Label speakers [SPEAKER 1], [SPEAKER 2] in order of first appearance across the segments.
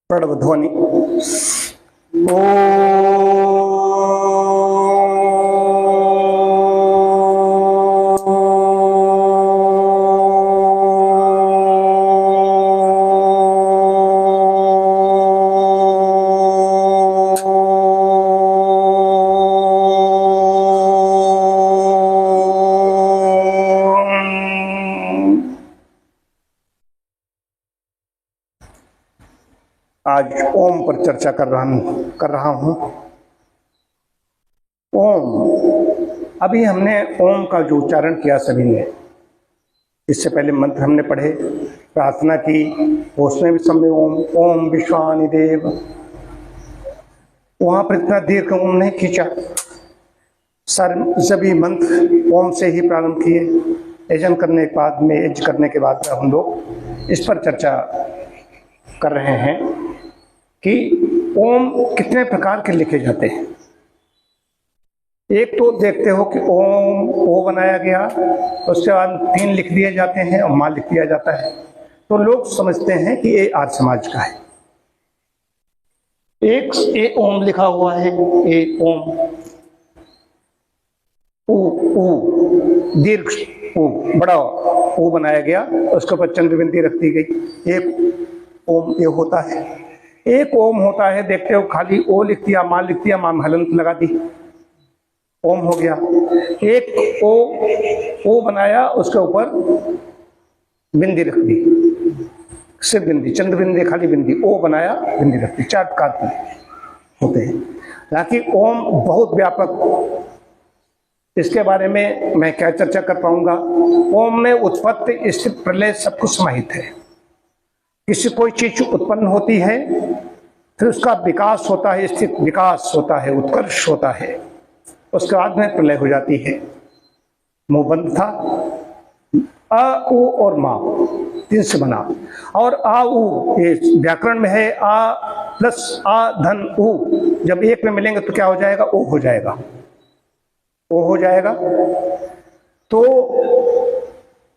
[SPEAKER 1] प्रणव ध्वनि। ओ आज ओम पर चर्चा कर रहा हूं। ओम, अभी हमने ओम का जो उच्चारण किया सभी ने, इससे पहले मंत्र हमने पढ़े, प्रार्थना की, उसमें भी सब में ओम ओम विश्वानि देव, वहां पर इतना दीर्घ ओम नहीं खींचा। सभी मंत्र ओम से ही प्रारंभ किए। यजन करने के बाद में, यज्ञ करने के बाद हम लोग इस पर चर्चा कर रहे हैं कि ओम कितने प्रकार के लिखे जाते हैं। एक तो देखते हो कि ओम ओ बनाया गया, उसके बाद 3 लिख दिए जाते हैं और मां लिख दिया जाता है, तो लोग समझते हैं कि ये आर्य समाज का है। एक ए ओम लिखा हुआ है, ए ओम, ऊ दीर्घ ऊ, बड़ा ऊ बनाया गया, उसके ऊपर चंद्र बिंदी रख दी गई। एक ओम ये होता है। एक ओम होता है, देखते हो खाली ओ लिख दिया, मां लिख दिया, मां हलंत लगा दी, ओम हो गया। एक ओ बनाया, उसके ऊपर बिंदी रख दी, सिर्फ बिंदी, चंद्र बिंदी, खाली बिंदी, ओ बनाया, बिंदी रख दी। 4 प्रकार के होते हैं। हालांकि ओम बहुत व्यापक, इसके बारे में मैं क्या चर्चा कर पाऊंगा। ओम में उत्पत्ति, स्थिति, प्रलय सब कुछ समाहित है। किसी कोई चीज उत्पन्न होती है, फिर उसका विकास होता है, स्थित विकास होता है, उत्कर्ष होता है, उसके बाद में प्रलय हो जाती है। मुंह बंद था, अ उ और मां 3 से बना, और आ उ ये व्याकरण में है, आ प्लस आ धन उ, जब एक में मिलेंगे तो क्या हो जाएगा, ओ हो जाएगा, ओ हो जाएगा। तो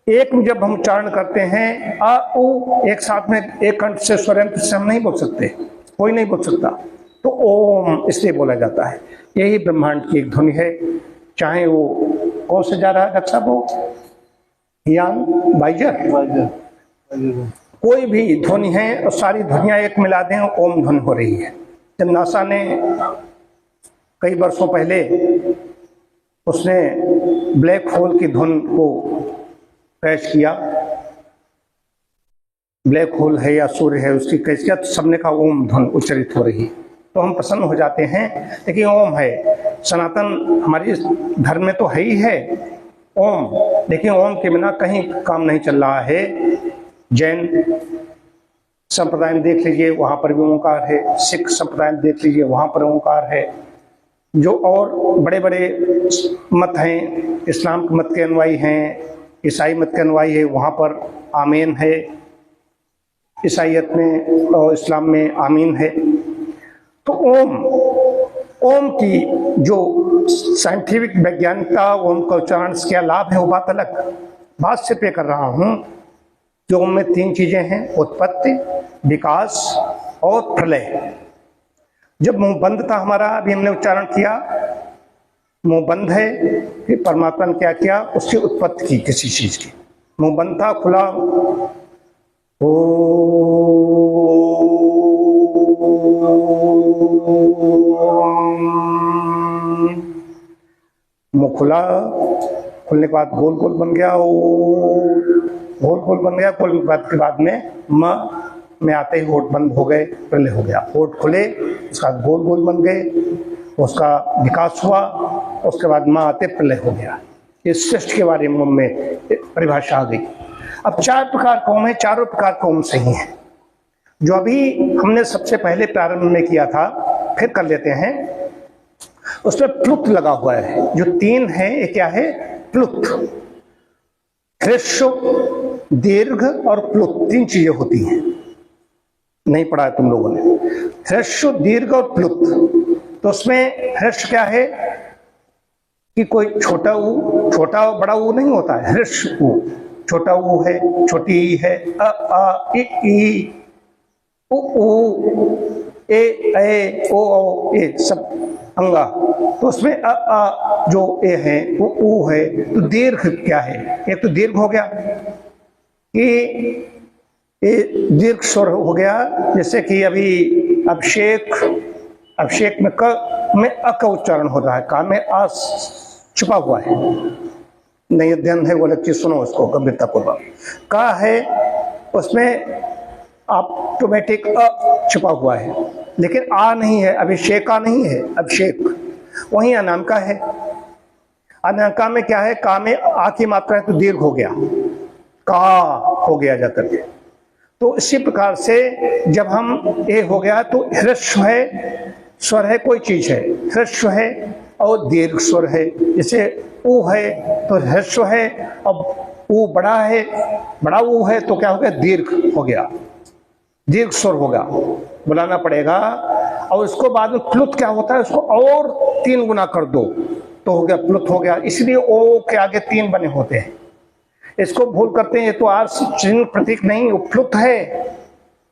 [SPEAKER 1] एक में जब हम उच्चारण करते हैं आ उ एक साथ में, एक कंठ से स्वरयंत्र से हम नहीं बोल सकते, कोई नहीं बोल सकता, तो ओम इसलिए बोला जाता है। यही ब्रह्मांड की एक ध्वनि है, चाहे वो कौन से जा रहा है डॉक्टर साहब, वो यान बाइजर, कोई भी ध्वनि है और सारी ध्वनियां एक मिला दें, ओम ध्वनि हो रही है। जब नासा ने कई वर्षों पहले उसने ब्लैक होल की धुन को कैच किया, ब्लैक होल है या सूर्य है, उसकी कैच किया, तो सबने कहा ओम धुन उच्चरित हो रही, तो हम प्रसन्न हो जाते हैं। लेकिन ओम है, सनातन हमारी धर्म में तो है ही है ओम, लेकिन ओम के बिना कहीं काम नहीं चल रहा है। जैन संप्रदाय में देख लीजिए, वहां पर भी ओंकार है। सिख संप्रदाय में देख लीजिए, वहां पर ओंकार है। जो और बड़े बड़े मत हैं, इस्लाम के मत के अनुयायी हैं, ईसाई मत के अनुयायी है, वहां पर आमीन है। ईसाइयत में और इस्लाम में आमीन है। तो ओम की जो साइंटिफिक वैज्ञानिकता, ओम का उच्चारण से क्या लाभ है, वो बात अलग। बात सिर्फ ये कर रहा हूं कि ओम में 3 चीजें हैं, उत्पत्ति, विकास और प्रलय। जब मुंह बंद था हमारा, अभी हमने उच्चारण किया, मुंह बंद है, फिर परमात्मा ने क्या किया, उसकी उत्पत्ति की किसी चीज की। मुंह बंद था, खुला, ओ मुंह खुला, खुलने के बाद गोल गोल बन गया, गोल गोल बन गया। गोल के बाद में म में आते ही होठ बंद हो गए, प्रलय हो गया। होठ खुले, उसका गोल गोल बन गए, उसका विकास हुआ, उसके बाद मां आते प्रलय हो गया। ये सृष्टि के बारे में परिभाषा आ गई। अब 4 प्रकार का ओम है, चारों प्रकार का ओम सही है। जो अभी हमने सबसे पहले प्रारंभ में किया था, फिर कर लेते हैं। उसमें प्लुत लगा हुआ है। जो 3 है, ये क्या है, प्लुत, ह्रस्व, दीर्घ और प्लुत, 3 चीजें होती हैं। नहीं पढ़ा है तुम लोगों ने। ह्रस्व, दीर्घ और प्लुत। तो उसमें ह्रस्व क्या है कि कोई छोटा ऊ, छोटा बड़ा ऊ नहीं होता है, ह्रस्व ऊ, छोटा ऊ है, छोटी ई है, अ आ इ ई, उ ऊ ए ओ ए सब अंगा, तो उसमें जो ए है वो ऊ है, तो दीर्घ क्या है? एक तो दीर्घ हो गया कि ये दीर्घ स्वर हो गया, जैसे कि अभी अभिषेक में क में अ का उच्चारण हो रहा है, का में आ छुपा हुआ है, नहीं अध्ययन है वो अलग चीज, सुनो उसको गंभीरता पूर्वक। का है उसमें ऑटोमेटिक अ छुपा हुआ है, लेकिन आ नहीं है, अभिषेक का नहीं है, अभिषेक। वहीं अनामिका है, अनामिका में क्या है? का में आ की मात्रा है तो दीर्घ हो गया, का हो गया जाकर के। तो इसी प्रकार से जब हम ए हो गया तो ह्रस्व है, स्वर है, कोई चीज है, ह्रस्व है और दीर्घ स्वर है। जैसे ऊ है तो ह्रस्व है, अब ऊ बड़ा है, बड़ा ऊ है तो क्या हो गया? दीर्घ हो गया, दीर्घ स्वर होगा, बुलाना पड़ेगा। और उसको बाद में प्लुत क्या होता है? उसको और 3 गुना कर दो तो हो गया, प्लुत हो गया। इसलिए ओ के आगे 3 बने होते हैं, इसको भूल करते हैं। ये तो आर चिन्ह प्रतीक नहीं, उपलुप्त है,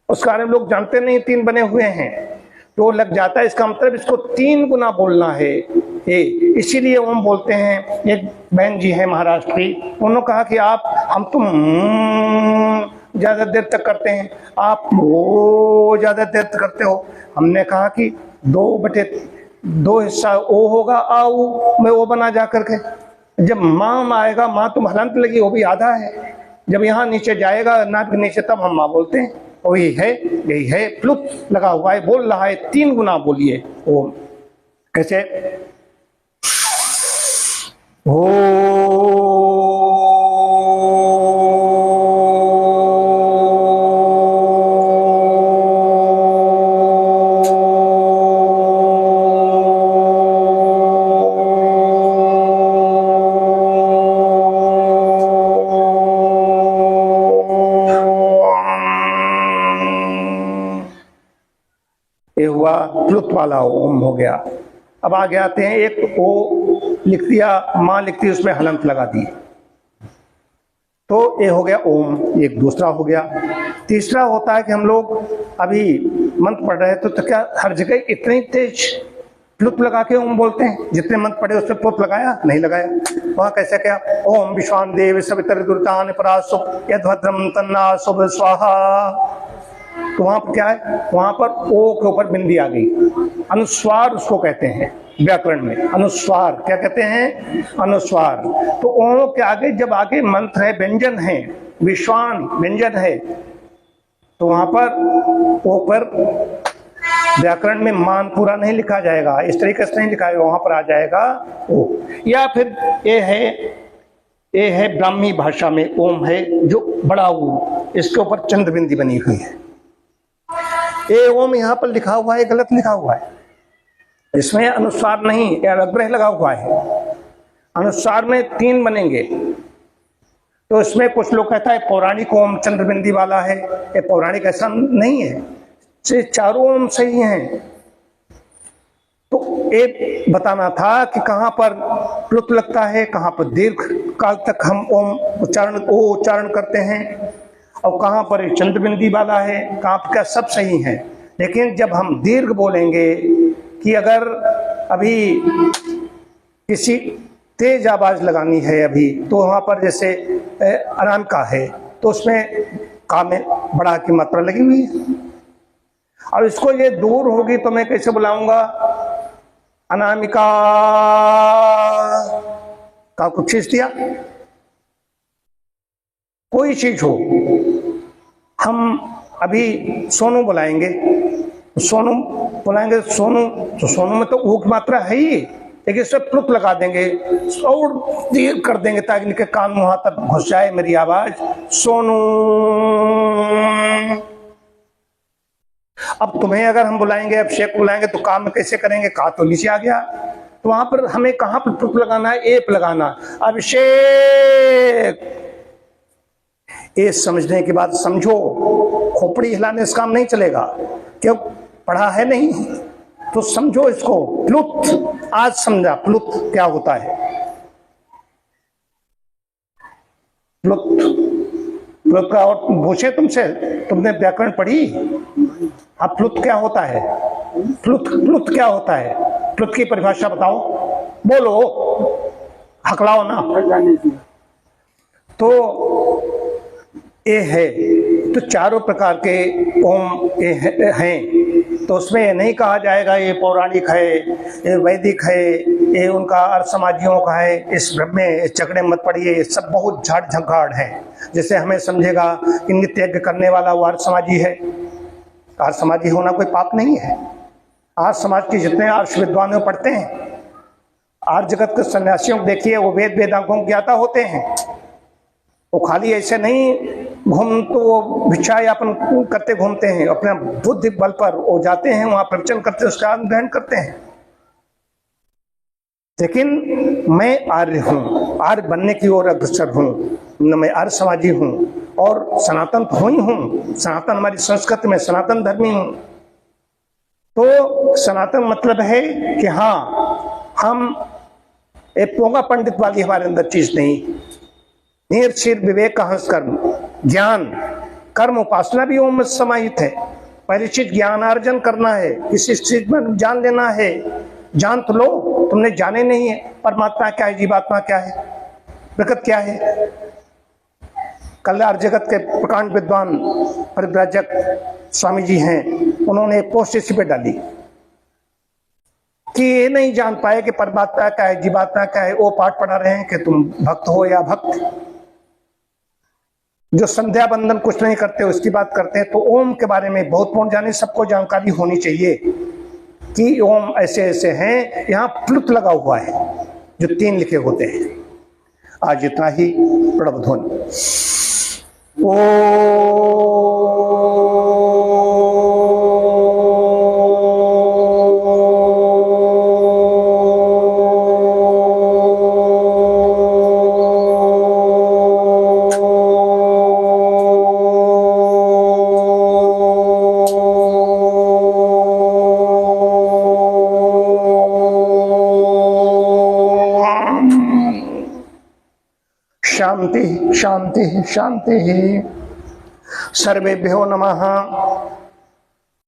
[SPEAKER 1] उस कारण लोग जानते नहीं 3 बने हुए हैं, तो लग जाता है। इसका मतलब इसको 3 गुना बोलना है ये, इसीलिए ओम बोलते हैं। एक बहन जी है महाराष्ट्र की, उन्होंने कहा कि हम तो ज्यादा देर तक करते हैं, आप वो ज्यादा देर तक करते हो। हमने कहा कि 2/2 हिस्सा ओ होगा, आओ मैं ओ बना जा करके। जब माँ आएगा, माँ तो हलंत लगी, वो भी आधा है। जब यहाँ नीचे जाएगा नाक के नीचे, तब हम माँ बोलते हैं। और यही है प्लुत लगा हुआ है, बोल रहा है 3 गुना बोलिए ओम। कैसे? ओ प्लुत वाला ओम हो गया। अब आगे आते हैं, एक ओ लिख दिया, मां लिख दी, उसमें हलंत लगा दी, तो ये हो गया ओम। एक दूसरा हो गया। तीसरा होता है कि हम लोग अभी मंत्र पढ़ रहे थे तो क्या हर जगह इतनी तेज प्लुत लगा के ओम बोलते हैं? जितने मंत्र पढ़े उसमें प्लुत लगाया नहीं लगाया? वहां कैसे क्या? ओम विश्वान देव सवितर दुर्तान परासु यद्भद्रम तन्ना शुभ स्वाहा। तो वहां पर क्या है? वहां पर ओ के ऊपर बिंदी आ गई, अनुस्वार उसको कहते हैं व्याकरण में। अनुस्वार क्या कहते हैं? अनुस्वार। तो ओ के आगे जब आगे मंत्र है, व्यंजन है, विश्वान व्यंजन है, तो वहां पर ओ पर व्याकरण में मान पूरा नहीं लिखा जाएगा, इस तरीके से नहीं लिखा जाएगा, वहां पर आ जाएगा ओ। या फिर ए है ब्राह्मी भाषा में ओम है जो बड़ा ऊ, इसके ऊपर चंद्र बिंदी बनी हुई है। ए ओम यहाँ पर लिखा हुआ है, गलत लिखा हुआ है, इसमें अनुस्वार नहीं, या अग्रह लगा हुआ है। अनुस्वार में 3 बनेंगे, तो इसमें कुछ लोग कहता है पौराणिक ओम चंद्रबिंदी वाला है। ये पौराणिक ऐसा नहीं है, से चारों ओम सही हैं। तो एक बताना था कि कहां पर प्लुत लगता है, कहां पर दीर्घ काल तक हम ओम उच्चारण करते हैं, और कहां पर चंद्रबिंदी वाला है, कहां पर क्या, सब सही है। लेकिन जब हम दीर्घ बोलेंगे कि अगर अभी किसी तेज आवाज लगानी है अभी, तो वहां पर जैसे अनामिका है तो उसमें का में बड़ा की मात्रा लगी हुई है। अब इसको ये दूर होगी तो मैं कैसे बुलाऊंगा? अनामिका का कुछ चीज दिया, कोई चीज हो, हम अभी सोनू बुलाएंगे, सोनू बुलाएंगे, सोनू, तो सोनू में तो ऊ की मात्रा है ही, लेकिन इससे प्लुत लगा देंगे और दीर्घ कर देंगे ताकि इनके कान मुंह तक घुस जाए मेरी आवाज, सोनू। अब तुम्हें अगर हम बुलाएंगे, अभिषेक बुलाएंगे, तो काम में कैसे करेंगे? का तो नीचे आ गया, तो वहां पर हमें कहां पर प्लुत लगाना है? एप लगाना, अभिषेक। ये समझने की बात समझो, खोपड़ी हिलाने से काम नहीं चलेगा, क्यों? पढ़ा है नहीं तो समझो इसको। प्लुत आज समझा, प्लुत क्या होता है? प्लुत का और पूछे तुमसे, तुमने व्याकरण पढ़ी? अब प्लुत क्या होता है? प्लुत क्या होता है? प्लुत की परिभाषा बताओ, बोलो, हकलाओ ना। तो ये है, तो चारों प्रकार के ओम ये हैं। तो उसमें ये नहीं कहा जाएगा ये पौराणिक है, ये वैदिक है, ये उनका अर्थ समाजियों का है, इस भ्रम में चकड़े मत पड़िए, ये सब बहुत झाड़ झंकाड़ है। जैसे हमें समझेगा कि नित्य यज्ञ करने वाला वो अर्थ समाजी है। अर्थ समाजी होना कोई पाप नहीं है। आज समाज के जितने आर्ष विद्वान पढ़ते हैं, आज जगत के सन्यासियों को देखिए, वो वेद वेदांगों को ज्ञाता होते हैं। वो खाली ऐसे नहीं घूम तो वो भिक्षा यापन करते घूमते हैं, अपने बुद्धि बल पर वो जाते हैं, वहां प्रवचन करते, उसका ग्रहण करते हैं। लेकिन मैं आर्य हूं, आर्य बनने की ओर अग्रसर हूं, मैं आर्य समाजी हूं और सनातन तो ही हूं। सनातन हमारी संस्कृति में सनातन धर्मी हूं। तो सनातन मतलब है कि हाँ, हम एक पोंगा पंडित वाली हमारे अंदर चीज नहीं। नीर क्षीर विवेक हंस कर्म, ज्ञान कर्म उपासना भी ओम में समाहित है। परिचित ज्ञानार्जन करना है, किसी चीज में जान लेना है। जान तो लो, तुमने जाने नहीं है परमात्मा क्या है, जीवात्मा क्या है, प्रकृति क्या है। कल जगत के प्रकांड विद्वान परिव्राजक स्वामी जी हैं, उन्होंने एक पोस्ट इसी पे डाली कि ये नहीं जान पाए कि परमात्मा क्या है, जीवात्मा क्या है। वो पाठ पढ़ा रहे हैं कि तुम भक्त हो या भक्त। जो संध्या बंदन कुछ नहीं करते उसकी बात करते हैं। तो ओम के बारे में बहुत पूर्ण जाने, सबको जानकारी होनी चाहिए कि ओम ऐसे ऐसे हैं। यहाँ प्लुत लगा हुआ है जो 3 लिखे होते हैं। आज इतना ही। प्रणव ध्वनि। शांति शांति शांति। सर्वेभ्यो नमः।